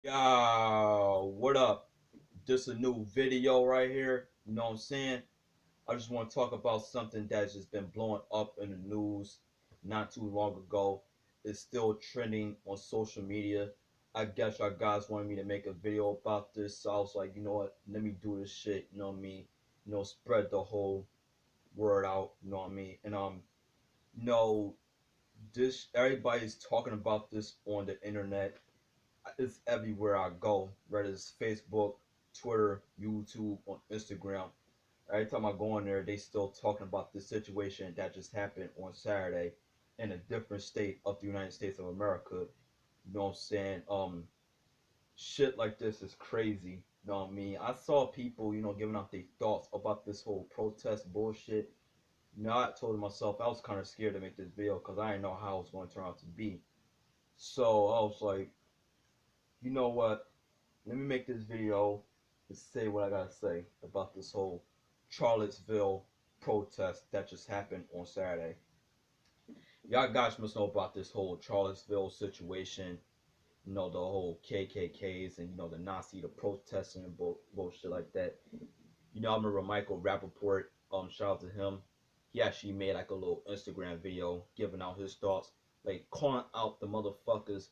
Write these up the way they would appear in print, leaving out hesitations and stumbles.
Yo, what up? This a new video right here. You know what I'm saying? I just want to talk about something that's just been blowing up in the news not too long ago. It's still trending on social media. I guess y'all guys wanted me to make a video about this, so I was like, you know what? Let me do this shit. You know what I mean? Spread the whole word out. You know what I mean? You know, this everybody's talking about this on the internet. It's everywhere I go, whether it's Facebook, Twitter, YouTube, on Instagram. Every time I go on there, they still talking about this situation that just happened on Saturday in a different state of the United States of America. You know what I'm saying? Shit like this is crazy. You know what I mean? I saw people, giving out their thoughts about this whole protest bullshit. I told myself I was kind of scared to make this video because I didn't know how it was going to turn out to be. So I was like, you know what? Let me make this video to say what I gotta say about this whole Charlottesville protest that just happened on Saturday. Y'all guys must know about this whole Charlottesville situation. The whole KKKs and the Nazi, the protesting and bullshit like that. I remember Michael Rappaport. Shout out to him. He actually made like a little Instagram video giving out his thoughts, like calling out the motherfuckers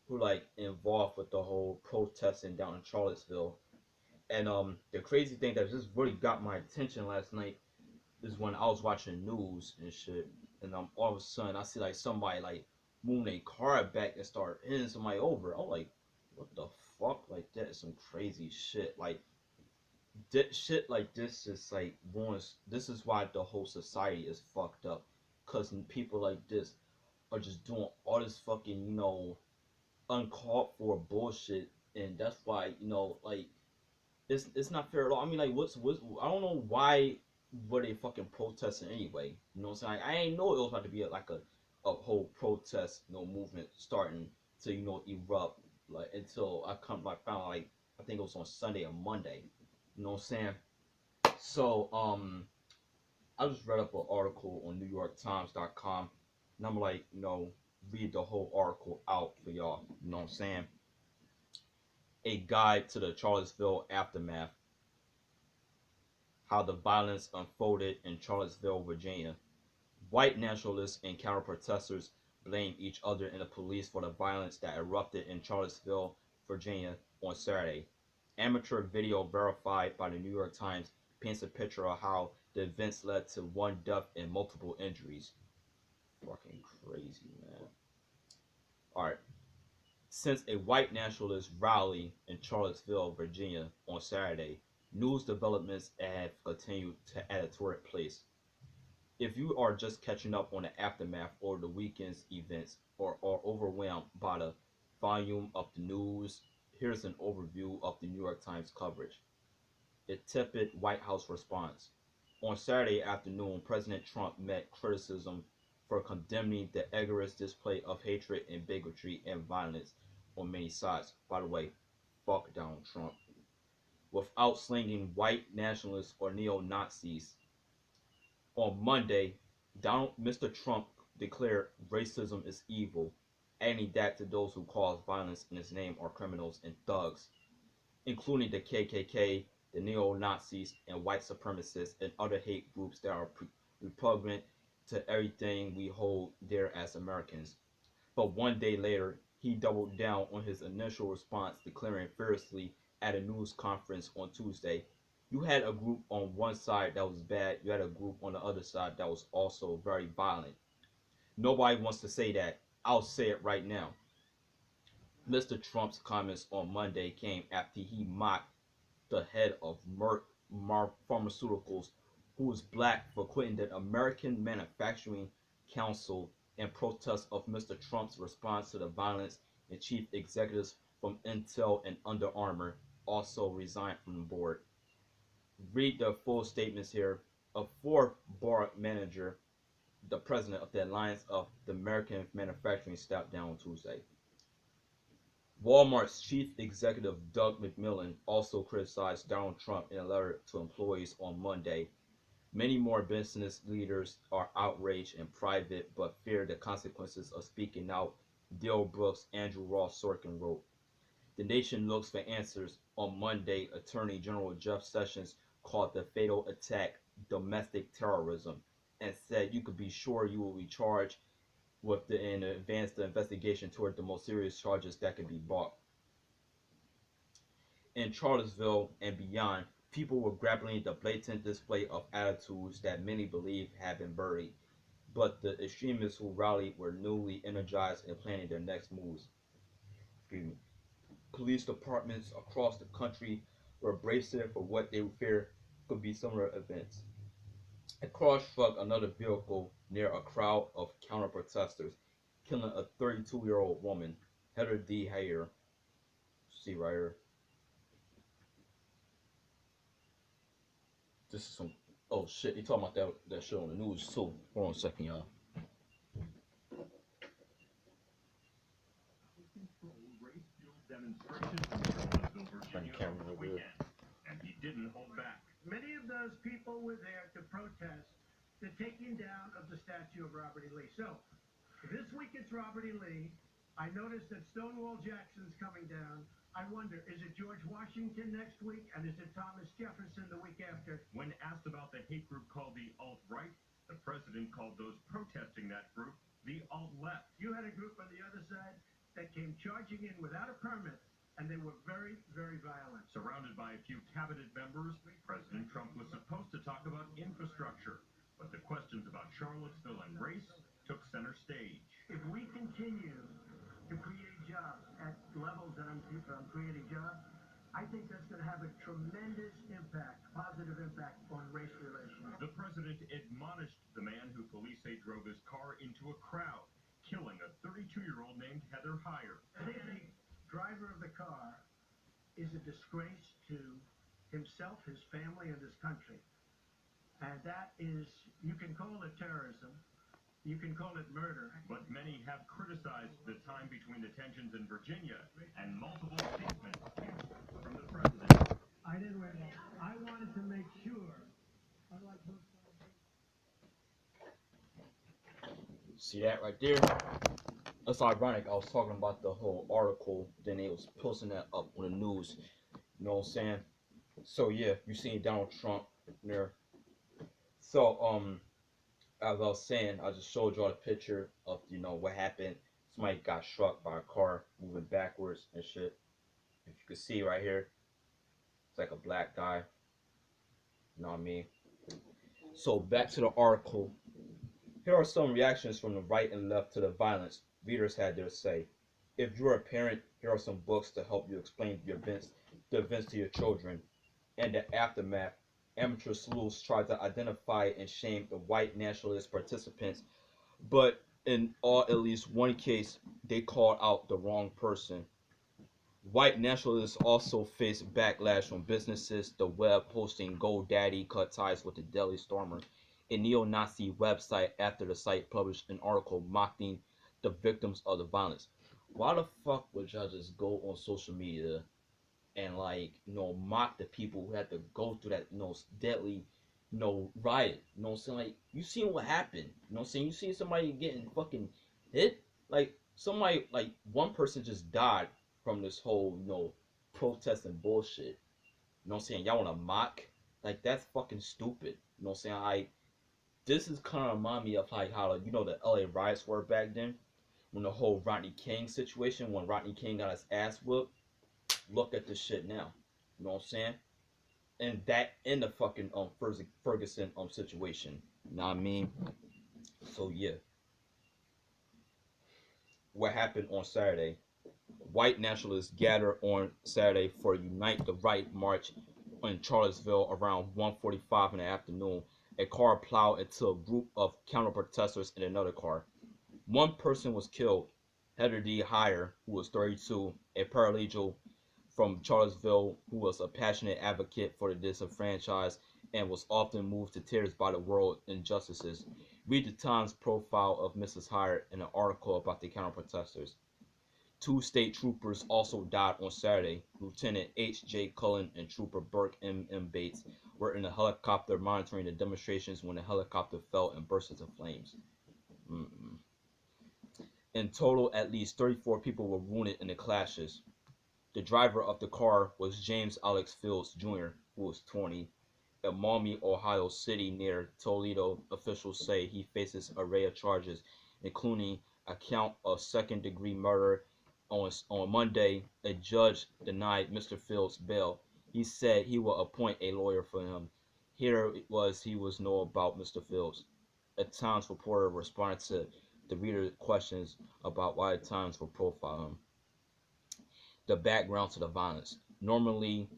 who like involved with the whole protesting down in Charlottesville. And the crazy thing that just really got my attention last night is when I was watching news and shit, and all of a sudden I see like somebody like moving a car back and start hitting somebody over. I'm like, what the fuck? Like that is some crazy shit. Like shit like this is like ruins. This is why the whole society is fucked up, cause people like this are just doing all this fucking uncalled for bullshit, and that's why like it's not fair at all. I mean, like, what's I don't know why were they fucking protesting anyway. You know what I'm saying? I ain't know it was about to be like a whole protest, movement starting to erupt like until I come like found like I think it was on Sunday or Monday. You know what I'm saying? So I just read up an article on NewYorkTimes.com, and I'm like, read the whole article out for y'all. You know what I'm saying? A guide to the Charlottesville aftermath, how the violence unfolded in Charlottesville, Virginia. White nationalists and counter-protesters blamed each other and the police for the violence that erupted in Charlottesville, Virginia on Saturday. Amateur video verified by the New York Times paints a picture of how the events led to one death and multiple injuries. Fucking crazy, man. Alright. Since a white nationalist rally in Charlottesville, Virginia on Saturday, news developments have continued to at a torrid pace. If you are just catching up on the aftermath or the weekend's events or are overwhelmed by the volume of the news, here's an overview of the New York Times coverage. A tepid White House response. On Saturday afternoon, President Trump met criticism for condemning the egregious display of hatred and bigotry and violence on many sides. By the way, fuck Donald Trump. Without slinging white nationalists or neo-Nazis. On Monday, Mr. Trump declared racism is evil, adding that to those who cause violence in his name are criminals and thugs, including the KKK, the neo-Nazis, and white supremacists and other hate groups that are repugnant to everything we hold dear as Americans. But one day later, he doubled down on his initial response, declaring fiercely at a news conference on Tuesday, you had a group on one side that was bad, you had a group on the other side that was also very violent. Nobody wants to say that. I'll say it right now. Mr. Trump's comments on Monday came after he mocked the head of Merck Pharmaceuticals, who is black, for quitting the American Manufacturing Council in protest of Mr. Trump's response to the violence, and chief executives from Intel and Under Armour also resigned from the board. Read the full statements here. A fourth board manager, the president of the Alliance of the American Manufacturing, stepped down on Tuesday. Walmart's chief executive Doug McMillon also criticized Donald Trump in a letter to employees on Monday. Many more business leaders are outraged in private but fear the consequences of speaking out, Dale Brooks' Andrew Ross Sorkin wrote. The nation looks for answers. On Monday, Attorney General Jeff Sessions called the fatal attack domestic terrorism and said you could be sure you will be charged with and advance the investigation toward the most serious charges that could be brought. In Charlottesville and beyond, people were grappling the blatant display of attitudes that many believe have been buried, but the extremists who rallied were newly energized and planning their next moves. Excuse me. Police departments across the country were bracing for what they fear could be similar events. A car struck another vehicle near a crowd of counter-protesters, killing a 32-year-old woman, Heather D. Heyer. See right here. This is some. Oh shit! You talking about that shit on the news too? Hold on a second, y'all. And he didn't hold back. Many of those people were there to protest the taking down of the statue of Robert E. Lee. So, this week it's Robert E. Lee. I noticed that Stonewall Jackson's coming down. I wonder, is it George Washington next week, and is it Thomas Jefferson the week after? When asked about the hate group called the alt-right, the president called those protesting that group the alt-left. You had a group on the other side that came charging in without a permit, and they were very, very violent. Surrounded by a few cabinet members, President Trump was supposed to talk about infrastructure, but the questions about Charlottesville and race took center stage. If we continue to create jobs at levels that I'm creating jobs, I think that's going to have a tremendous impact, positive impact on race relations. The president admonished the man who police say drove his car into a crowd, killing a 32-year-old named Heather Heyer. I think the driver of the car is a disgrace to himself, his family, and his country. And that is, you can call it terrorism. You can call it murder. But many have criticized the time between the tensions in Virginia and multiple statements from the president. I didn't win that. I wanted to make sure. See that right there? That's ironic. I was talking about the whole article, then they was posting that up on the news. You know what I'm saying? So yeah, you seen Donald Trump there. So as I was saying, I just showed y'all the picture of what happened. Somebody got struck by a car moving backwards and shit. If you can see right here, it's like a black guy. You know what I mean? So back to the article. Here are some reactions from the right and left to the violence. Readers had their say. If you're a parent, here are some books to help you explain the events to your children. And the aftermath, amateur sleuths tried to identify and shame the white nationalist participants, but in at least one case, they called out the wrong person. White nationalists also faced backlash from businesses. The web posting GoDaddy cut ties with the Daily Stormer, a neo-Nazi website, after the site published an article mocking the victims of the violence. Why the fuck would y'all just go on social media and mock the people who had to go through that deadly riot? You know what I'm saying? Like, you seen what happened. You know what I'm saying? You seen somebody getting fucking hit? Like, somebody, like, one person just died from this whole protesting bullshit. You know what I'm saying? Y'all wanna mock? Like, that's fucking stupid. You know what I'm saying? This is kind of remind me of like how the LA riots were back then, when the whole Rodney King situation, when Rodney King got his ass whooped. Look at this shit now. You know what I'm saying? And that in the fucking Ferguson situation. You know what I mean? So yeah. What happened on Saturday? White nationalists gathered on Saturday for Unite the Right march in Charlottesville around 1:45 in the afternoon. A car plowed into a group of counter-protesters in another car. One person was killed, Heather D. Heyer, who was 32, a paralegal from Charlottesville who was a passionate advocate for the disenfranchised and was often moved to tears by the world's injustices. Read the Times profile of Mrs. Heyer in an article about the counter-protesters. 2 state troopers also died on Saturday. Lieutenant H.J. Cullen and Trooper Burke M.M. Bates were in a helicopter monitoring the demonstrations when the helicopter fell and burst into flames. In total, at least 34 people were wounded in the clashes. The driver of the car was James Alex Fields Jr., who was 20. In Maumee, Ohio City near Toledo, officials say he faces an array of charges, including a count of second-degree murder. On Monday, a judge denied Mr. Fields bail. He said he will appoint a lawyer for him. Here it was he was know about Mr. Fields. A Times reporter responded to the reader's questions about why the Times would profile him. The background to the violence. Normally,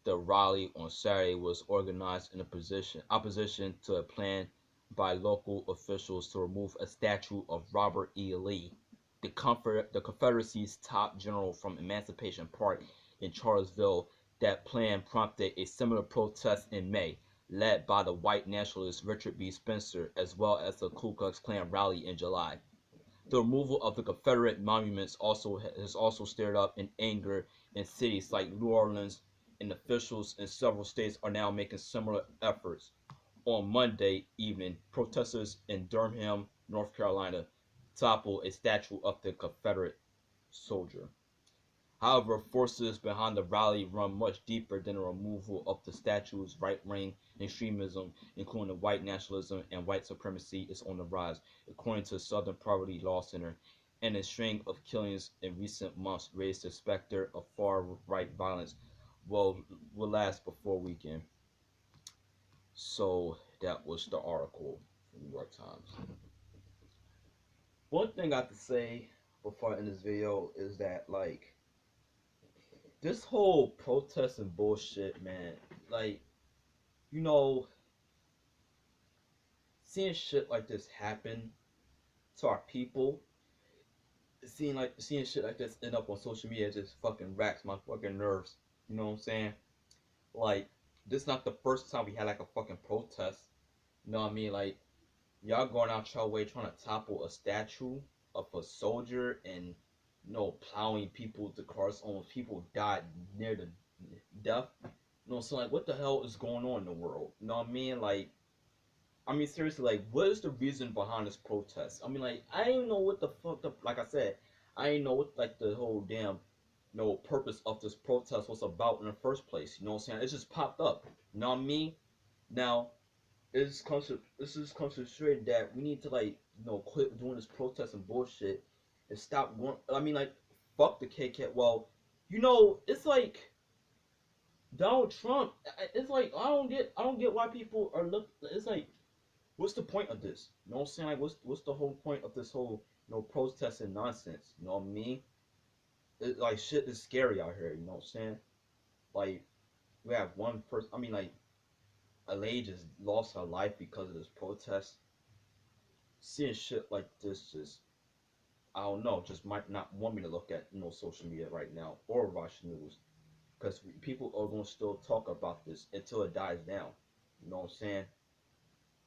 the rally on Saturday was organized in opposition to a plan by local officials to remove a statue of Robert E. Lee, the Confederacy's top general from Emancipation Park in Charlottesville. That plan prompted a similar protest in May, led by the white nationalist Richard B. Spencer, as well as the Ku Klux Klan rally in July. The removal of the Confederate monuments has also stirred up in anger in cities like New Orleans, and officials in several states are now making similar efforts. On Monday evening, protesters in Durham, North Carolina, toppled a statue of the Confederate soldier. However, forces behind the rally run much deeper than the removal of the statues. Right-wing extremism, including white nationalism and white supremacy, is on the rise, according to the Southern Poverty Law Center. And a string of killings in recent months raised the specter of far-right violence will last before weekend. So that was the article from the New York Times. One thing I have to say before I end this video is that, like, this whole protest and bullshit, man, like, you know, seeing shit like this happen to our people, seeing shit like this end up on social media just fucking racks my fucking nerves. You know what I'm saying? Like, this is not the first time we had like a fucking protest. You know what I mean? Like, y'all going out your way trying to topple a statue of a soldier and, you know, plowing people to cars. Almost people died near the death. You know, so like, what the hell is going on in the world? You know what I mean? Like, I mean, seriously, like, what is the reason behind this protest? I mean, like, I didn't know what the fuck, like I said, I didn't know what, like, the whole damn, purpose of this protest was about in the first place. You know what I'm saying? It just popped up. You know what I mean? Now, this is concentrated that we need to, like, quit doing this protest and bullshit and stop going. I mean, like, fuck the KK. Well, it's like Donald Trump. It's like I don't get why people are It's like, what's the point of this? You know what I'm saying? Like, what's the whole point of this whole protest and nonsense? You know what I mean? Like, shit is scary out here. You know what I'm saying? Like, we have one person. I mean, like, a lady just lost her life because of this protest. Seeing shit like this just, I don't know, just might not want me to look at social media right now or watch news, because people are gonna still talk about this until it dies down. You know what I'm saying?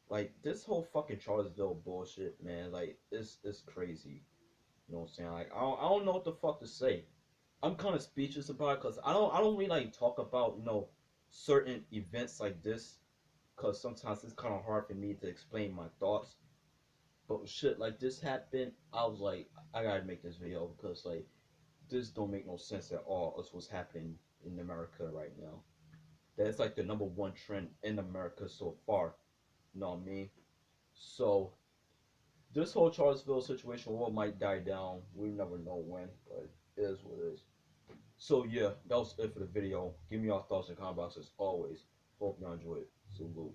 Like, this whole fucking Charlottesville bullshit, man. Like, it's crazy. You know what I'm saying? Like, I don't know what the fuck to say. I'm kind of speechless about it because I don't really like talk about certain events like this, because sometimes it's kind of hard for me to explain my thoughts. But shit like this happened, I was like, I gotta make this video because, like, this don't make no sense at all. That's what's happening in America right now. That's like the number one trend in America so far. You know what I mean? So this whole Charlottesville situation might die down. We never know when, but it is what it is. So yeah, that was it for the video. Give me your thoughts in the comment box as always. Hope y'all enjoyed it. Salute.